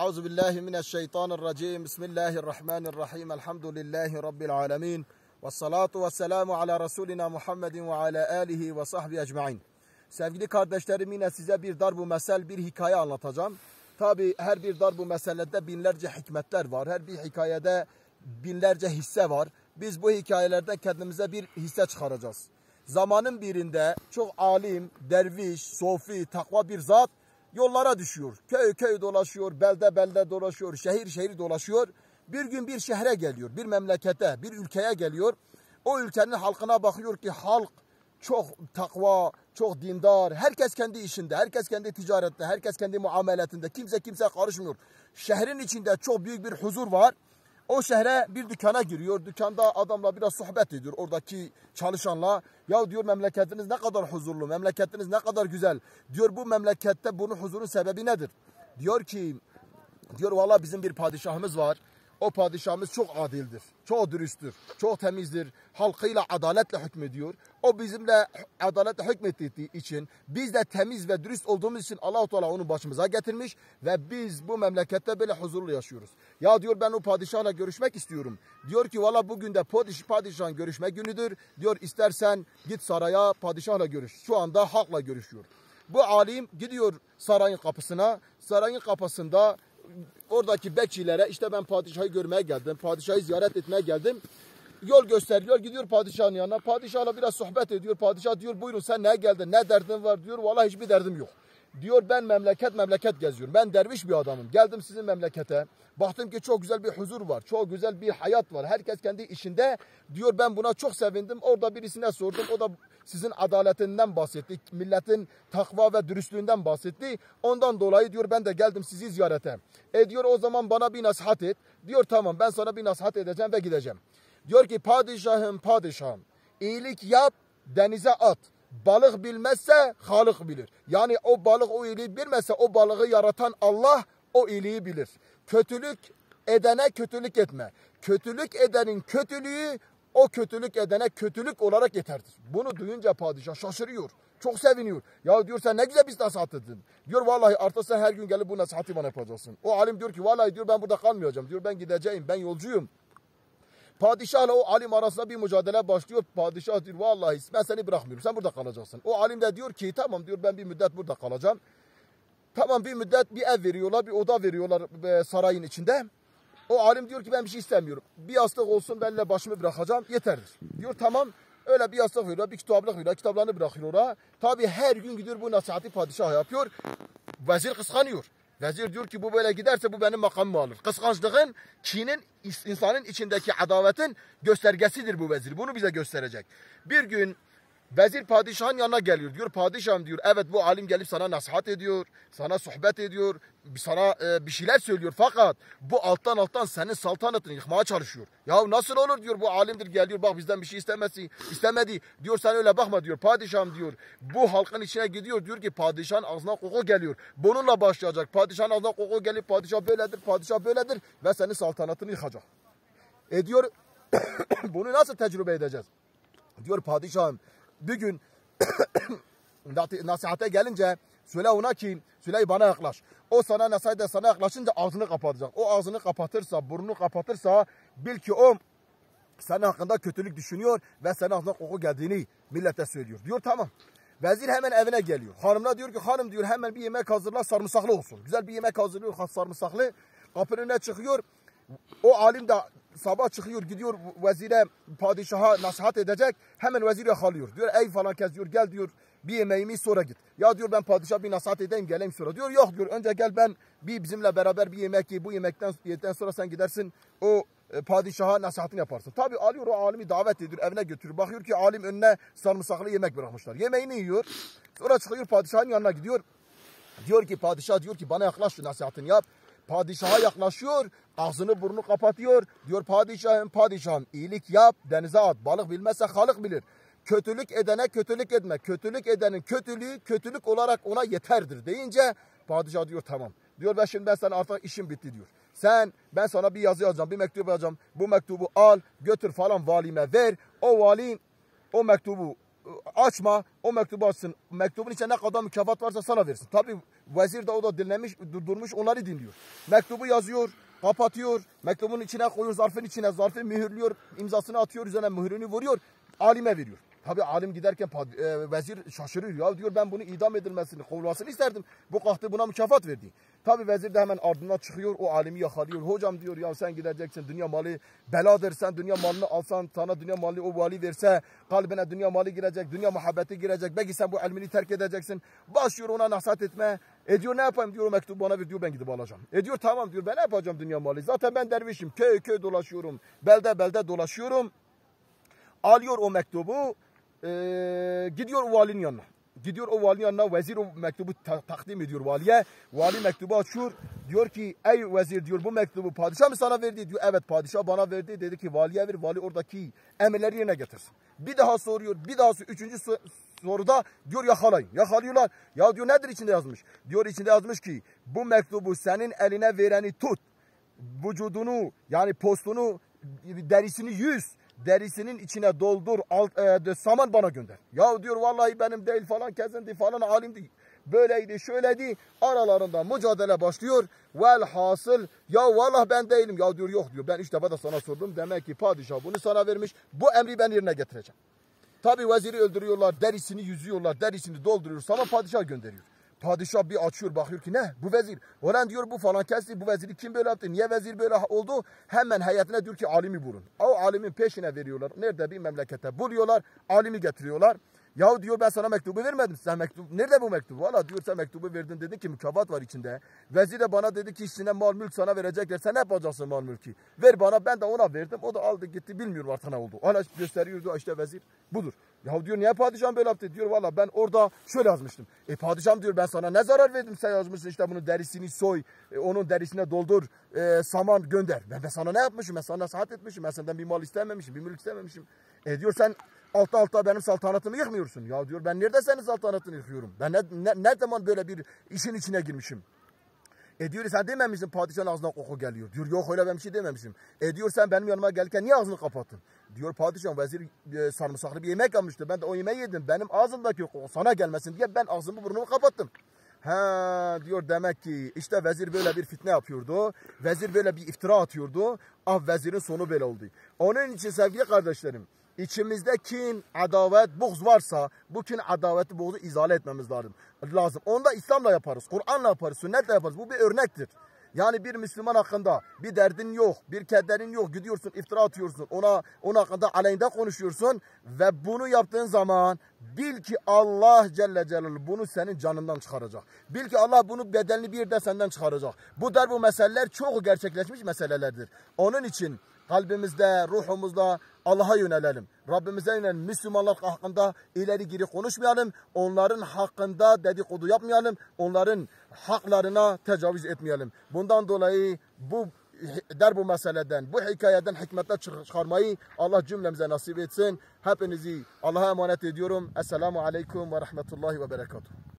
Euzu billahi mineşşeytanirracim. Bismillahirrahmanirrahim. Elhamdülillahi rabbil alamin. Ves salatu vesselamu ala Resulina Muhammedin ve ala alihi ve sahbihi ecmaîn. Sevgili kardeşlerim, yine size bir darbu mesel, bir hikaye anlatacağım. Tabi her bir darbu meselede binlerce hikmetler var. Her bir hikayede binlerce hisse var. Biz bu hikayelerden kendimize bir hisse çıkaracağız. Zamanın birinde çok alim, derviş, sofi, takva bir zat yollara düşüyor. Köy köy dolaşıyor, belde belde dolaşıyor, şehir şehir dolaşıyor. Bir gün bir şehre geliyor, bir memlekete, bir ülkeye geliyor. O ülkenin halkına bakıyor ki halk çok takva, çok dindar. Herkes kendi işinde, herkes kendi ticarette, herkes kendi muameletinde. Kimse karışmıyor. Şehrin içinde çok büyük bir huzur var. O şehre bir dükkana giriyor. Dükkanda adamla biraz sohbet ediyor. Oradaki çalışanla. Ya diyor, memleketiniz ne kadar huzurlu, memleketiniz ne kadar güzel. Diyor, bu memlekette bunun huzurun sebebi nedir? Diyor valla bizim bir padişahımız var. O padişahımız çok adildir, çok dürüsttür, çok temizdir. Halkıyla adaletle hükmediyor. O bizimle adaletle hükmettiği için, biz de temiz ve dürüst olduğumuz için Allah-u Teala onu başımıza getirmiş ve biz bu memlekette böyle huzurlu yaşıyoruz. Ya diyor, ben o padişahla görüşmek istiyorum. Diyor ki valla bugün de padişahın görüşme günüdür. Diyor, istersen git saraya, padişahla görüş. Şu anda halkla görüşüyor. Bu alim gidiyor sarayın kapısına. Sarayın kapısında oradaki bekçilere, işte ben padişahı görmeye geldim, padişahı ziyaret etmeye geldim. Yol gösteriyor, gidiyor padişahın yanına. Padişahla biraz sohbet ediyor. Padişah diyor, buyurun sen neye geldin, ne derdin var? Diyor, vallahi hiçbir derdim yok. Diyor, ben memleket geziyorum. Ben derviş bir adamım. Geldim sizin memlekete. Baktım ki çok güzel bir huzur var. Çok güzel bir hayat var. Herkes kendi işinde. Diyor, ben buna çok sevindim. Orada birisine sordum. O da sizin adaletinden bahsetti. Milletin takva ve dürüstlüğünden bahsetti. Ondan dolayı diyor, ben de geldim sizi ziyarete. Diyor, o zaman bana bir nasihat et. Diyor, tamam, ben sana bir nasihat edeceğim ve gideceğim. Diyor ki, padişahım, iyilik yap, denize at. Balık bilmezse Halık bilir. Yani o balık o iyiliği bilmezse o balığı yaratan Allah o iyiliği bilir. Kötülük edene kötülük etme. Kötülük edenin kötülüğü o kötülük edene kötülük olarak yeterdir. Bunu duyunca padişah şaşırıyor. Çok seviniyor. Ya diyor, sen ne güzel bir nasihat ettin. Diyor, vallahi artık sen her gün gelip bu nasihati bana yapacaksın. O alim diyor ki, vallahi diyor, ben burada kalmayacağım. Diyor, ben gideceğim, ben yolcuyum. Padişahla o alim arasında bir mücadele başlıyor. Padişah diyor, vallahi ben seni bırakmıyorum, sen burada kalacaksın. O alim de diyor ki, tamam diyor, ben bir müddet burada kalacağım. Tamam, bir müddet bir ev veriyorlar, bir oda veriyorlar sarayın içinde. O alim diyor ki, ben bir şey istemiyorum. Bir yastık olsun, benimle başımı bırakacağım, yeterdir. Diyor, tamam, öyle bir yastık veriyorlar, bir kitaplık veriyorlar, kitaplarını bırakıyorlar. Tabi her gün gidiyor bu nasihati padişah yapıyor. Vezir kıskanıyor. Vezir diyor ki, bu böyle giderse bu benim makamımı alır. Kıskançlığın, kinin, insanın içindeki adavetin göstergesidir bu vezir. Bunu bize gösterecek. Bir gün vezir padişahın yanına geliyor. Diyor, padişahım diyor, evet bu alim gelip sana nasihat ediyor, sana sohbet ediyor, sana bir şeyler söylüyor. Fakat bu alttan senin saltanatını yıkmaya çalışıyor. Ya nasıl olur diyor, bu alimdir geliyor, bak bizden bir şey istemedi. Diyor, sen öyle bakma diyor. Padişahım diyor, bu halkın içine gidiyor, diyor ki padişahın ağzına koku geliyor. Bununla başlayacak. Padişahın ağzına koku gelip padişah böyledir ve senin saltanatını yıkacak. Diyor, bunu nasıl tecrübe edeceğiz? Diyor, padişahım bir gün nasihate gelince söyle ona ki, söyle bana yaklaş. O sana nasihat sana yaklaşınca ağzını kapatacak. O ağzını kapatırsa, burnunu kapatırsa bil ki o senin hakkında kötülük düşünüyor ve senin hakkında koku geldiğini millete söylüyor. Diyor, tamam. Vezir hemen evine geliyor. Hanımına diyor ki, hanım diyor, hemen bir yemek hazırla, sarımsaklı olsun. Güzel bir yemek hazırlıyor, sarımsaklı. Kapının önüne çıkıyor. O alim de sabah çıkıyor, gidiyor vezire, padişaha nasihat edecek. Hemen vezir yakalıyor. Diyor, ey falan kez diyor, gel diyor, bir yemeğimi sonra git. Ya diyor, ben padişah bir nasihat edeyim, geleyim sonra. Diyor, yok diyor, önce gel, ben bizimle beraber bir yemek ye. Bu yedikten sonra sen gidersin o padişaha nasihatini yaparsın. Tabi alıyor, o alimi davet ediyor, evine götürüyor. Bakıyor ki alim önüne sarımsaklı yemek bırakmışlar. Yemeğini yiyor. Sonra çıkıyor, padişahın yanına gidiyor. Diyor ki, padişah diyor ki, bana yaklaş, şu nasihatini yap. Padişaha yaklaşıyor, ağzını burnunu kapatıyor. Diyor, padişahım iyilik yap, denize at. Balık bilmezse Halık bilir. Kötülük edene kötülük etme. Kötülük edenin kötülüğü kötülük olarak ona yeterdir deyince padişah diyor, tamam. Diyor, ben sana artık işim bitti diyor. Ben sana bir yazı yazacağım, bir mektup yazacağım. Bu mektubu al, götür falan valime ver. O vali o mektubu açma, o mektubu açsın. Mektubun içinde ne kadar mükafat varsa sana versin. Tabi vezir de o da dinlemiş, durdurmuş, onları dinliyor. Mektubu yazıyor, kapatıyor, mektubun içine koyuyor, zarfın içine, zarfı mühürlüyor, imzasını atıyor, üzerine mühürünü vuruyor, alime veriyor. Tabi alim giderken vezir şaşırıyor. Ya diyor, ben bunu idam edilmesini, kovulmasını isterdim. Bu kalktı buna mükafat verdi. Tabi vezir de hemen ardından çıkıyor, o alimi yakalıyor. Hocam diyor, ya sen gideceksin, dünya malı beladır. Sen dünya malını alsan, sana dünya malı o vali verse, kalbine dünya malı girecek, dünya muhabbeti girecek. Belki sen bu ilmini terk edeceksin. Başlıyor ona nasihat etme. Diyor ne yapayım diyor, o mektubu bana ver diyor, ben gidip alacağım. Diyor tamam diyor, ben ne yapacağım dünya malı? Zaten ben dervişim, köy köy dolaşıyorum, belde belde dolaşıyorum. Alıyor o mektubu. Gidiyor o valinin yanına. Gidiyor o valinin yanına, vezir o mektubu takdim ediyor valiye. Vali mektubu açıyor. Diyor ki ey vezir diyor, bu mektubu padişah mı sana verdi? Diyor evet, padişah bana verdi. Dedi ki valiye ver, vali oradaki emirleri yerine getirsin. Bir daha soruyor, bir daha soruyor. Üçüncü soruda diyor yakalayın. Yakalıyorlar. Ya diyor nedir içinde yazmış? Diyor içinde yazmış ki bu mektubu senin eline vereni tut. Vücudunu yani postunu, derisini yüz. Derisinin içine doldur, saman bana gönder. Ya diyor vallahi benim değil falan, kezindi falan, alimdi. Böyleydi, şöyleydi. Aralarında mücadele başlıyor. Velhasıl ya vallahi ben değilim. Ya diyor yok diyor, ben 3 defa da sana sordum. Demek ki padişah bunu sana vermiş. Bu emri ben yerine getireceğim. Tabi veziri öldürüyorlar, derisini yüzüyorlar, derisini dolduruyor. Sana padişah gönderiyor. Padişah bir açıyor, bakıyor ki ne bu vezir. Olan diyor bu falan kesti, bu veziri kim böyle yaptı, niye vezir böyle oldu? Hemen heyetine diyor ki alimi bulun. O alimin peşine veriyorlar. Nerede bir memlekete buluyorlar, alimi getiriyorlar. Ya diyor ben sana mektubu vermedim. Sen mektup, nerede bu mektup? Valla diyor sen mektubu verdin, dedin ki mükafat var içinde. Vezir de bana dedi ki içine mal mülk sana verecekler. Sen ne yapacaksın mal mülkü? Ver bana, ben de ona verdim. O da aldı gitti, bilmiyorum artık ne oldu. Hala gösteriyordu, işte vezir budur. Ya diyor niye padişahım böyle yaptı? Diyor valla ben orada şöyle yazmıştım. Padişahım diyor ben sana ne zarar verdim, sen yazmışsın işte bunu derisini soy, onun derisine doldur, saman gönder. Ben sana ne yapmışım? Ben sana nasihat etmişim. Ben senden bir mal istememişim, bir mülk istememişim. Diyor sen altta altta benim saltanatımı yıkmıyorsun. Ya diyor ben nerede senin saltanatını yıkıyorum? Ben ne zaman böyle bir işin içine girmişim? Diyor sen dememişsin padişahın ağzından koku geliyor. Diyor yok öyle ben bir şey dememişim. Diyor sen benim yanıma gelirken niye ağzını kapattın? Diyor padişah vezir sarımsaklı bir yemek almıştı. Ben de o yemeği yedim. Benim ağzımdaki koku sana gelmesin diye ben ağzımı burnumu kapattım. Ha diyor demek ki işte vezir böyle bir fitne yapıyordu. Vezir böyle bir iftira atıyordu. Ah vezirin sonu böyle oldu. Onun için sevgili kardeşlerim, İçimizde kin, adavet, buğz varsa bu kin, adaveti, buğzu izale etmemiz lazım. Onu da İslam'la yaparız, Kur'an'la yaparız, sünnetle yaparız. Bu bir örnektir. Yani bir Müslüman hakkında bir derdin yok, bir kederin yok. Gidiyorsun iftira atıyorsun, onun hakkında aleyhinde konuşuyorsun. Ve bunu yaptığın zaman bil ki Allah Celle Celaluhu bunu senin canından çıkaracak. Bil ki Allah bunu bedelini bir de senden çıkaracak. Bu meseleler çok gerçekleşmiş meselelerdir. Onun için kalbimizde, ruhumuzda Allah'a yönelelim. Rabbimize yönelelim. Müslümanlar hakkında ileri geri konuşmayalım. Onların hakkında dedikodu yapmayalım. Onların haklarına tecavüz etmeyelim. Bundan dolayı bu meseleden, bu hikayeden hikmetler çıkarmayı Allah cümlemize nasip etsin. Hepinizi Allah'a emanet ediyorum. Esselamu Aleyküm ve Rahmetullahi ve Berekatuhu.